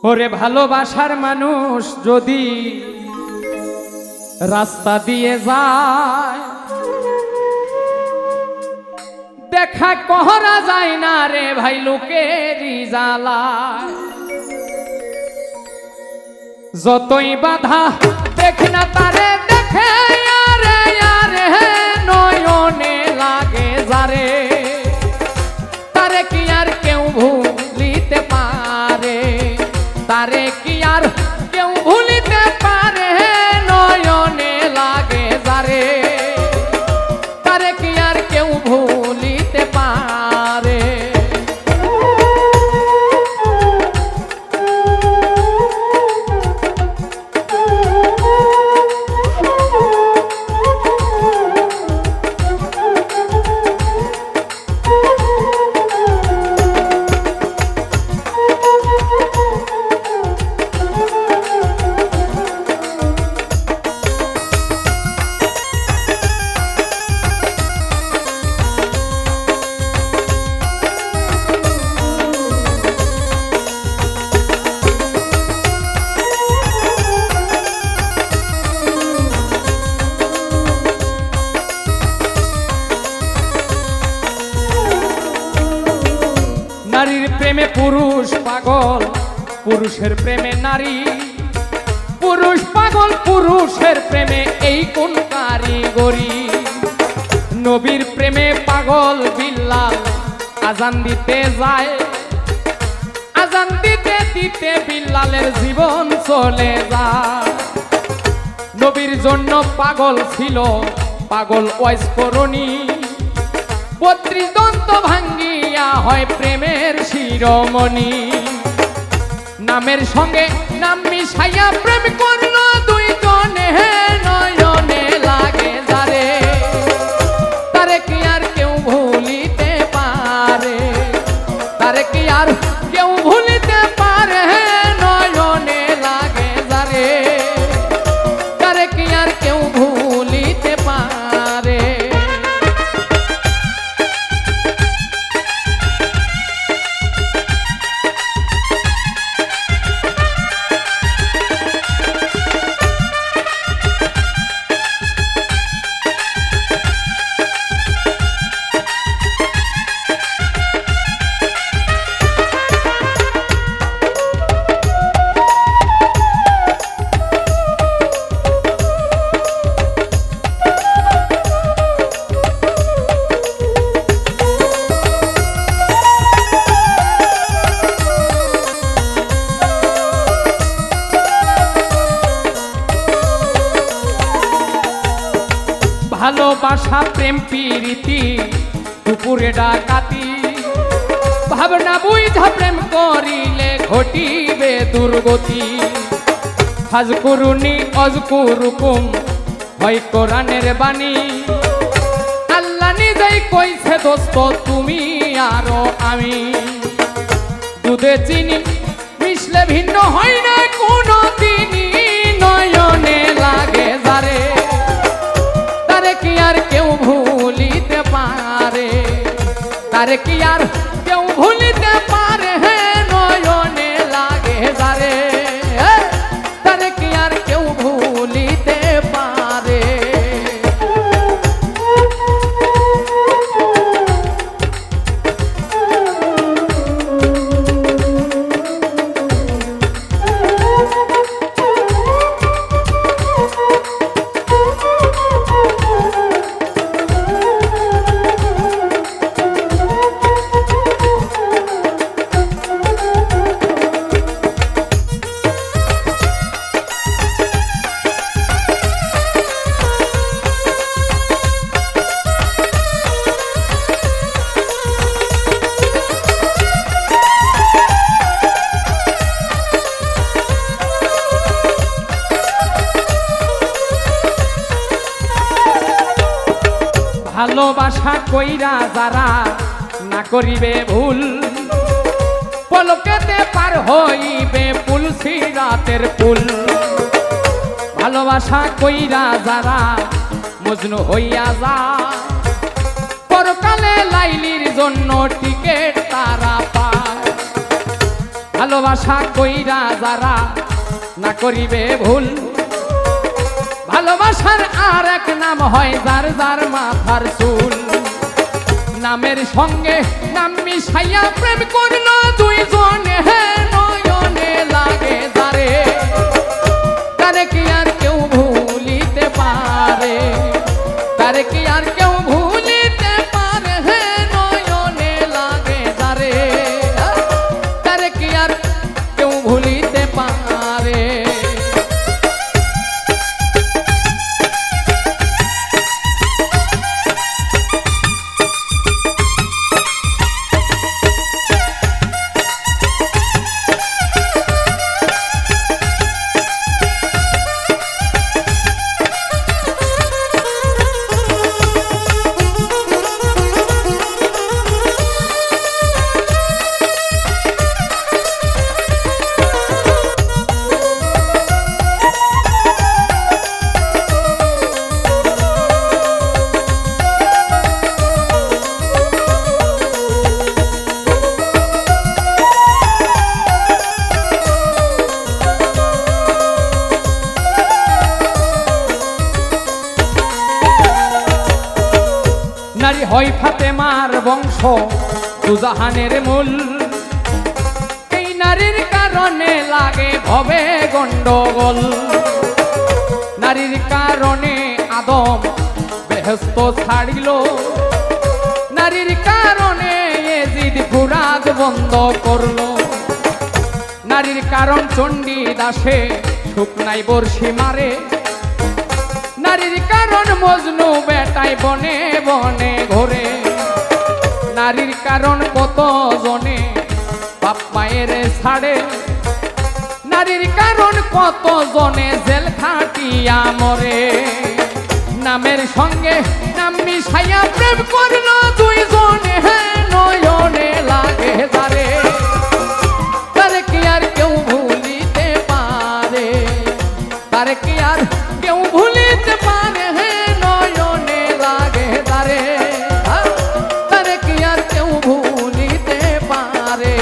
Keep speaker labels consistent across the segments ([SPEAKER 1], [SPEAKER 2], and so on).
[SPEAKER 1] ওরে ভালোবাসার মানুষ যদি রাস্তা দিয়ে যায় দেখা করা যায় না রে ভাই লোকেরই জ্বালায়। যতই বাধা দেখি না তারে দেখে আরে আরে নয়নে লাগে যারে তারে কি আর কেউ ভুলিতে পারে তারে কি আর কেউ ভুলিতে পারে নয়নে লাগে যারে তারে কি আর কেউ ভুলিতে পারে। নারীর প্রেমে পুরুষ পাগল পুরুষের প্রেমে নারী পুরুষ পাগল পুরুষের প্রেমে এই কোন কারিগরি। নবীর প্রেমে পাগল বিল্লাল আজান দিতে যায় আজান দিতে দিতে বিল্লালের জীবন চলে যায়। নবীর জন্য পাগল ছিল পাগল ওয়াইস করণী ৩২ দন্ত ভাঙ্গিয়া হয় প্রেমের শিরোমণি। নামের সঙ্গে নাম মিশাইয়া প্রেম করল দুইজনে নয়নে লাগে যারে তারে কি আর কেউ ভুলিতে পারে তারে কি আর কেউ ভুলিতে পারে নয়নে লাগে যারে তারে কি আর কেউ ভুলিতে পারে। ভালোবাসা প্রেম প্রীতি দুপুরে ডাকাতি ভাবনা বুঝা প্রেম করিলে ঘটিবে দুর্গতি। ফাজকুরুনি অজকুরুকুম হয় কোরআনের বাণী আল্লাহ নিজেই কইছে দোস্ত তুমি আরো আমি। দুধে চিনি মিশলে ভিন্ন হয় না কোনো দিনই নয়নে লাগে যারে তারে কি আর কেউ ভুলিতে পারে তারে কি আর কেউ ভুলিতে পারে নয়নে লাগে যারে তারে কি আর কেউ ভুলিতে পারে। ভালোবাসা কইরা যারা না করিবে ভুল পলকেতে পার হইবে পুল সিরাতের পুল। ভালোবাসা কইরা যারা মজনু হইয়া যায় পরকালে লাইলির জন্য টিকেট তারা পায়। ভালোবাসা কইরা যারা না করিবে ভুল, ভালোবাসার আর এক নাম হয় যার যার মাথার চুল। নামের সঙ্গে নাম মিশাইয়া প্রেম করলো দুইজনে, নয়নে লাগে যারে, তারে কি আর কেউ ভুলিতে পারে, তারে কি আর কেউ ভুলিতে পারে, নয়নে লাগে যারে, তারে কি আর কেউ ভুলিতে পারে। নারী হয় ফাতেমার বংশ দুজাহানের মূল, এই নারীর কারণে লাগে ভবে গন্ডগোল। নারীর কারণে আদম বেহেশত ছাড়িল, নারীর কারণে এজিদ ফুরাত বন্ধ করলো। নারীর কারণ চণ্ডী দাসে শুকনাই বর্ষি মারে, নারীর কারণ মজনু বেটায় বনে বনে ঘোরে। নারীর কারণ কত জনে বাপ মায়ের ছাড়ে, নারীর কারণ কত জনে জেল খাটিয়া মরে। নামের সঙ্গে নাম মিশাইয়া প্রেম করলো দুইজনে, নয়নে লাগে যারে, তারে কি আর কেউ ভুলিতে পারে, তারে কি আর কেউ ভুলিতে পারে, নয়নে লাগে তারে, তারে কি আর কেউ ভুলিতে পারে।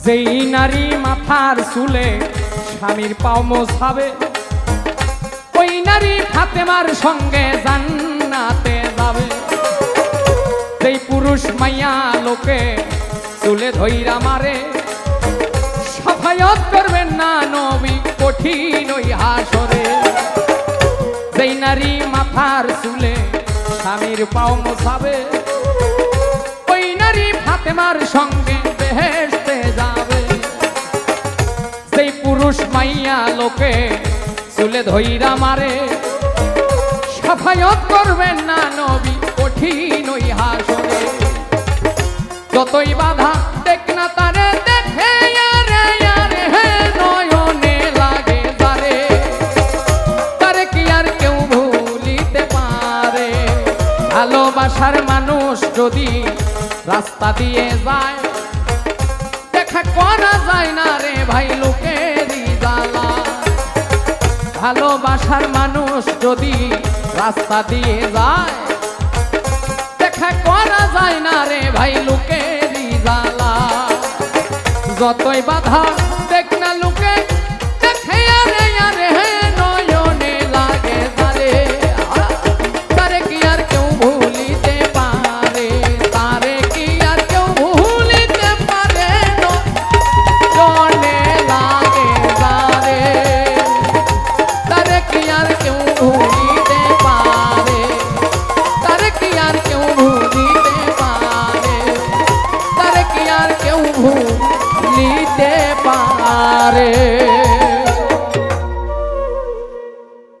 [SPEAKER 1] যেই নারী মাথার চুলে স্বামীর পাও মোছাবে, ওই নারী ফাতেমার সঙ্গে জান্নাতে যাবে। যেই পুরুষ মাইয়া লোকে চুলে ধইরা মারে, সাফায়াত করবেন না নবী কঠিন ওই হাসরে। যেই নারী মাথার চুলে স্বামীর পাও মোছাবে, ওই নারী ফাতেমার সঙ্গে বেহেশতে যাবে। সেই পুরুষ মাইয়া লোকে চুলে ধইরা মারে, সাফায়াত করবেন না নবী কঠিন ওই হাসরে। যতই বাধা দেখ না তারে দেখে, আরে আরে নয়নে লাগে যারে, তারে কি আর কেউ ভুলিতে পারে। ভালোবাসার মানুষ যদি রাস্তা দিয়ে যায়, দেখা করা যায় না রে ভাই লোকেরই জ্বালা। ভালোবাসার মানুষ যদি রাস্তা দিয়ে যায়, দেখা করা যায় না রে ভাই লোকেরই জ্বালা। যতই বাধা দেখ না লোকে দেখে, আরে আরে নয়নে লাগে যারে, তারে কি আর কেউ ভুলিতে পারে, তারে কি আর কেউ ভুলিতে পারে, নয়নে লাগে যারে, তারে কি আর কেউ ভুলিতে পারে, তারে কি আর কেউ ভুলিতে পারে, তারে কি আর কেউ ভুলিতে পারে।